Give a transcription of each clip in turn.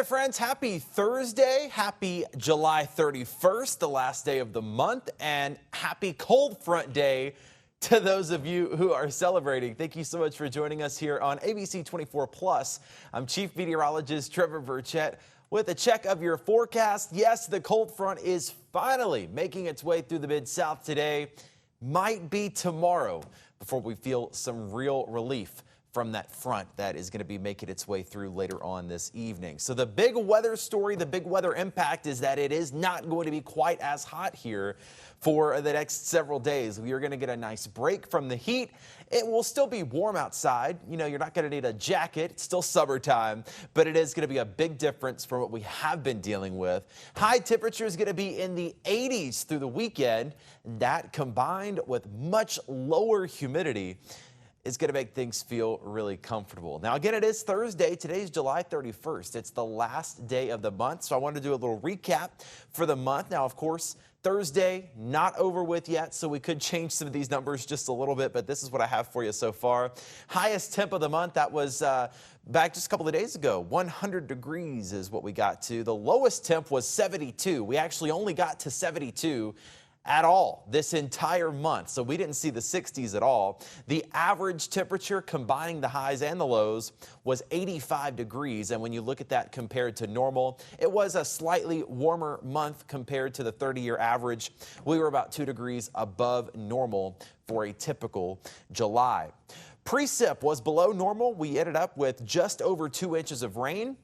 there, friends. Happy Thursday. Happy July 31st, the last day of the month, and happy cold front day to those of you who are celebrating. Thank you so much for joining us here on ABC24 Plus. I'm Chief Meteorologist Trevor Birchett with a check of your forecast. Yes, the cold front is finally making its way through the Mid-South today. Might be tomorrow before we feel some real relief from that front that is going to be making its way through later on this evening. So the big weather story, the big weather impact is that it is not going to be quite as hot here for the next several days. We are going to get a nice break from the heat. It will still be warm outside. You know, you're not going to need a jacket. It's still summertime, but it is going to be a big difference from what we have been dealing with. High temperature is going to be in the 80s through the weekend. That combined with much lower humidity is going to make things feel really comfortable. Now, again, it is Thursday. Today's July 31st. It's the last day of the month, so I wanted to do a little recap for the month. Now, of course, Thursday, not over with yet, so we could change some of these numbers just a little bit, but this is what I have for you so far. Highest temp of the month, that was back just a couple of days ago. 100 degrees is what we got to. The lowest temp was 72. We actually only got to 72 at all this entire month, so we didn't see the 60s at all. The average temperature combining the highs and the lows was 85 degrees, and when you look at that compared to normal, it was a slightly warmer month compared to the 30-year average. We were about 2 degrees above normal for a typical July. Precip was below normal. We ended up with just over 2 inches of rain.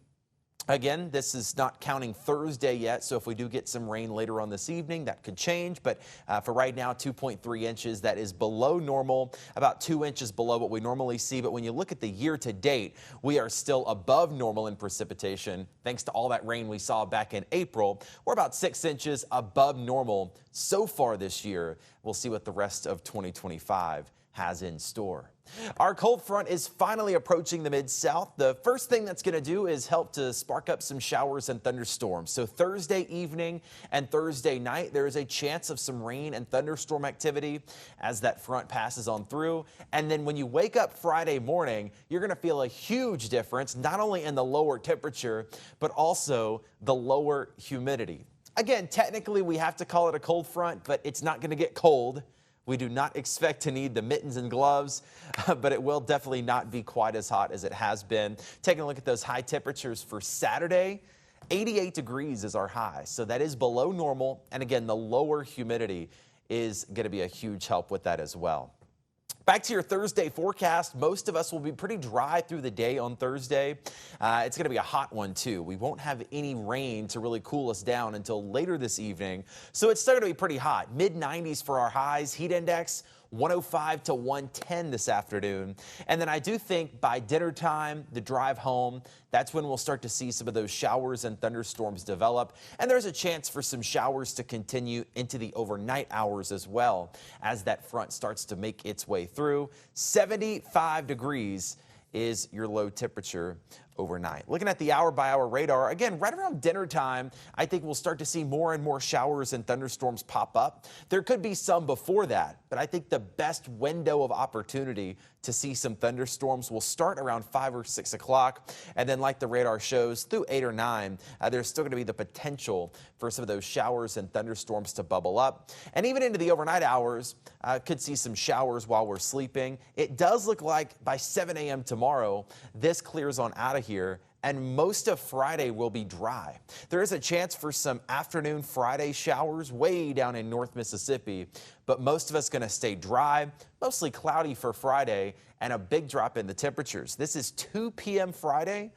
Again, this is not counting Thursday yet, so if we do get some rain later on this evening, that could change. But for right now, 2.3 inches, that is below normal, about 2 inches below what we normally see. But when you look at the year to date, we are still above normal in precipitation. Thanks to all that rain we saw back in April, we're about 6 inches above normal so far this year. We'll see what the rest of 2025 has in store. Our cold front is finally approaching the Mid-South. The first thing that's going to do is help to spark up some showers and thunderstorms. So Thursday evening and Thursday night, there is a chance of some rain and thunderstorm activity as that front passes on through. And then when you wake up Friday morning, you're going to feel a huge difference, not only in the lower temperature, but also the lower humidity. Again, technically, we have to call it a cold front, but it's not going to get cold. We do not expect to need the mittens and gloves, but it will definitely not be quite as hot as it has been. Taking a look at those high temperatures for Saturday, 88 degrees is our high. So that is below normal. And again, the lower humidity is going to be a huge help with that as well. Back to your Thursday forecast, most of us will be pretty dry through the day on Thursday. It's going to be a hot one, too. We won't have any rain to really cool us down until later this evening. So it's still going to be pretty hot. Mid-90s for our highs. Heat index 105 to 110 this afternoon. And then I do think by dinner time, the drive home, that's when we'll start to see some of those showers and thunderstorms develop. And there's a chance for some showers to continue into the overnight hours as well as that front starts to make its way through. 75 degrees is your low temperature overnight. Looking at the hour-by-hour radar, again, right around dinner time, I think we'll start to see more and more showers and thunderstorms pop up. There could be some before that, but I think the best window of opportunity to see some thunderstorms will start around 5 or 6 o'clock. And then like the radar shows, through 8 or 9, there's still going to be the potential for some of those showers and thunderstorms to bubble up. And even into the overnight hours, could see some showers while we're sleeping. It does look like by 7 a.m. tomorrow, this clears on out of here, and most of Friday will be dry. There is a chance for some afternoon Friday showers way down in North Mississippi, but most of us going to stay dry, mostly cloudy for Friday, and a big drop in the temperatures. This is 2 p.m. Friday,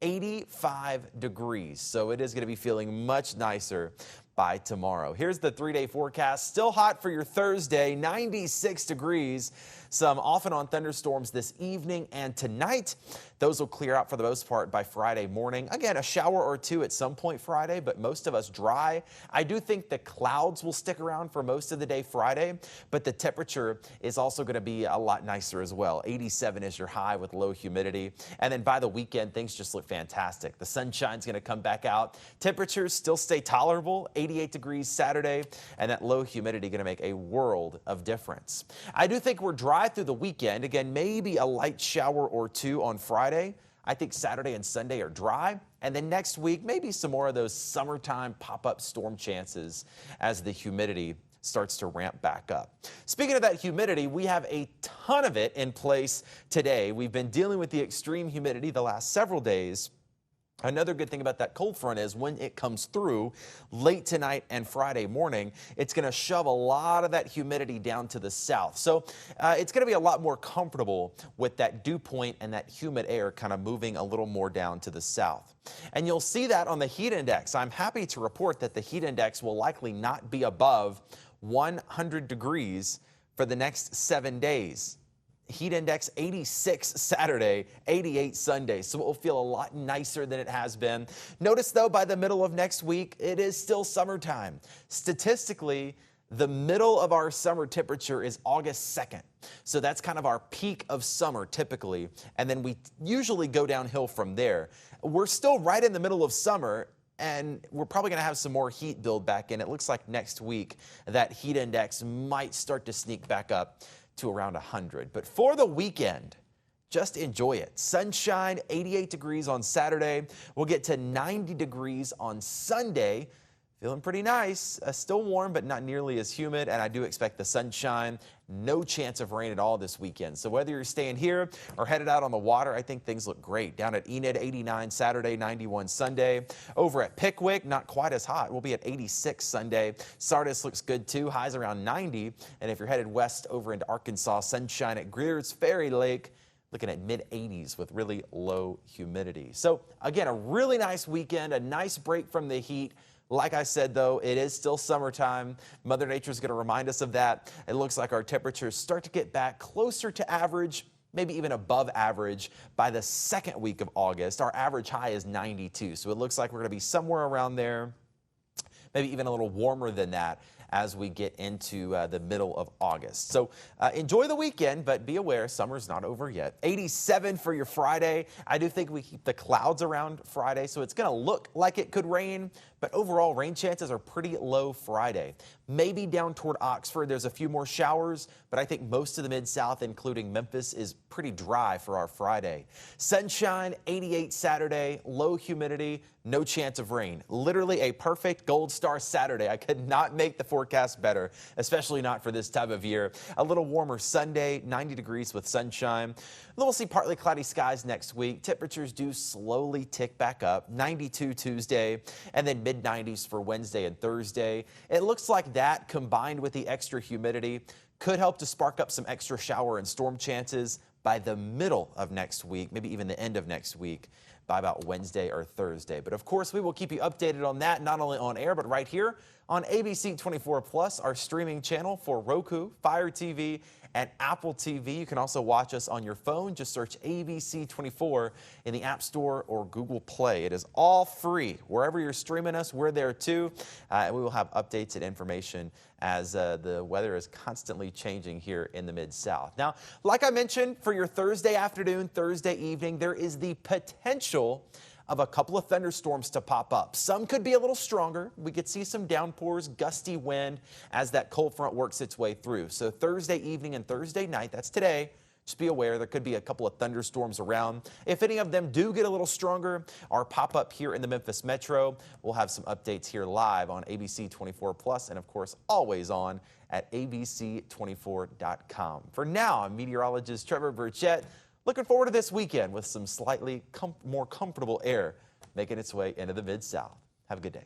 85 degrees, so it is going to be feeling much nicer by tomorrow. Here's the 3-day forecast. Still hot for your Thursday, 96 degrees. Some off and on thunderstorms this evening and tonight. Those will clear out for the most part by Friday morning. Again, a shower or two at some point Friday, but most of us dry. I do think the clouds will stick around for most of the day Friday, but the temperature is also going to be a lot nicer as well. 87 is your high with low humidity. And then by the weekend, things just look fantastic. The sunshine's going to come back out. Temperatures still stay tolerable, 88 degrees Saturday, and that low humidity going to make a world of difference. I do think we're dry through the weekend. Again, maybe a light shower or two on Friday. I think Saturday and Sunday are dry. And then next week, maybe some more of those summertime pop-up storm chances as the humidity starts to ramp back up. Speaking of that humidity, we have a ton of it in place today. We've been dealing with the extreme humidity the last several days. Another good thing about that cold front is when it comes through late tonight and Friday morning, it's going to shove a lot of that humidity down to the south. So it's going to be a lot more comfortable with that dew point and that humid air kind of moving a little more down to the south. And you'll see that on the heat index. I'm happy to report that the heat index will likely not be above 100 degrees for the next 7 days. Heat index 86 Saturday, 88 Sunday, so it will feel a lot nicer than it has been. Notice though, by the middle of next week, it is still summertime. Statistically, the middle of our summer temperature is August 2nd. So that's kind of our peak of summer typically, and then we usually go downhill from there. We're still right in the middle of summer, and we're probably going to have some more heat build back in. It looks like next week that heat index might start to sneak back up to around 100. But for the weekend, just enjoy it. Sunshine, 88 degrees on Saturday. We'll get to 90 degrees on Sunday. Feeling pretty nice. Still warm, but not nearly as humid. And I do expect the sunshine. No chance of rain at all this weekend. So whether you're staying here or headed out on the water, I think things look great. Down at Enid, 89 Saturday, 91 Sunday. Over at Pickwick, not quite as hot. We'll be at 86 Sunday. Sardis looks good too. Highs around 90. And if you're headed west over into Arkansas, sunshine at Greer's Ferry Lake. Looking at mid-80s with really low humidity. So again, a really nice weekend, a nice break from the heat. Like I said, though, it is still summertime. Mother Nature is going to remind us of that. It looks like our temperatures start to get back closer to average, maybe even above average by the second week of August. Our average high is 92, so it looks like we're going to be somewhere around there, maybe even a little warmer than that as we get into the middle of August. So enjoy the weekend, but be aware summer's not over yet. 87 for your Friday. I do think we keep the clouds around Friday, so it's going to look like it could rain, but overall rain chances are pretty low Friday. Maybe down toward Oxford, there's a few more showers, but I think most of the Mid-South, including Memphis, is pretty dry for our Friday. Sunshine, 88 Saturday, low humidity, no chance of rain. Literally a perfect gold star Saturday. I could not make the forecast better, especially not for this time of year. A little warmer Sunday, 90 degrees with sunshine. Then we'll see partly cloudy skies next week. Temperatures do slowly tick back up. 92 Tuesday, and then mid-90s for Wednesday and Thursday. It looks like that, combined with the extra humidity, could help to spark up some extra shower and storm chances by the middle of next week, maybe even the end of next week, by about Wednesday or Thursday. But of course, we will keep you updated on that, not only on air, but right here on ABC24 Plus, our streaming channel for Roku, Fire TV, and Apple TV. You can also watch us on your phone. Just search ABC24 in the App Store or Google Play. It is all free. Wherever you're streaming us, we're there too. And we will have updates and information as the weather is constantly changing here in the Mid-South. Now, like I mentioned, for your Thursday afternoon, Thursday evening, there is the potential of a couple of thunderstorms to pop up. Some could be a little stronger. We could see some downpours, gusty wind as that cold front works its way through. So Thursday evening and Thursday night, that's today, just be aware there could be a couple of thunderstorms around. If any of them do get a little stronger or pop up here in the Memphis Metro, we'll have some updates here live on ABC24 Plus and of course always on at ABC24.com. For now, I'm meteorologist Trevor Birchett. Looking forward to this weekend with some slightly more comfortable air making its way into the Mid-South. Have a good day.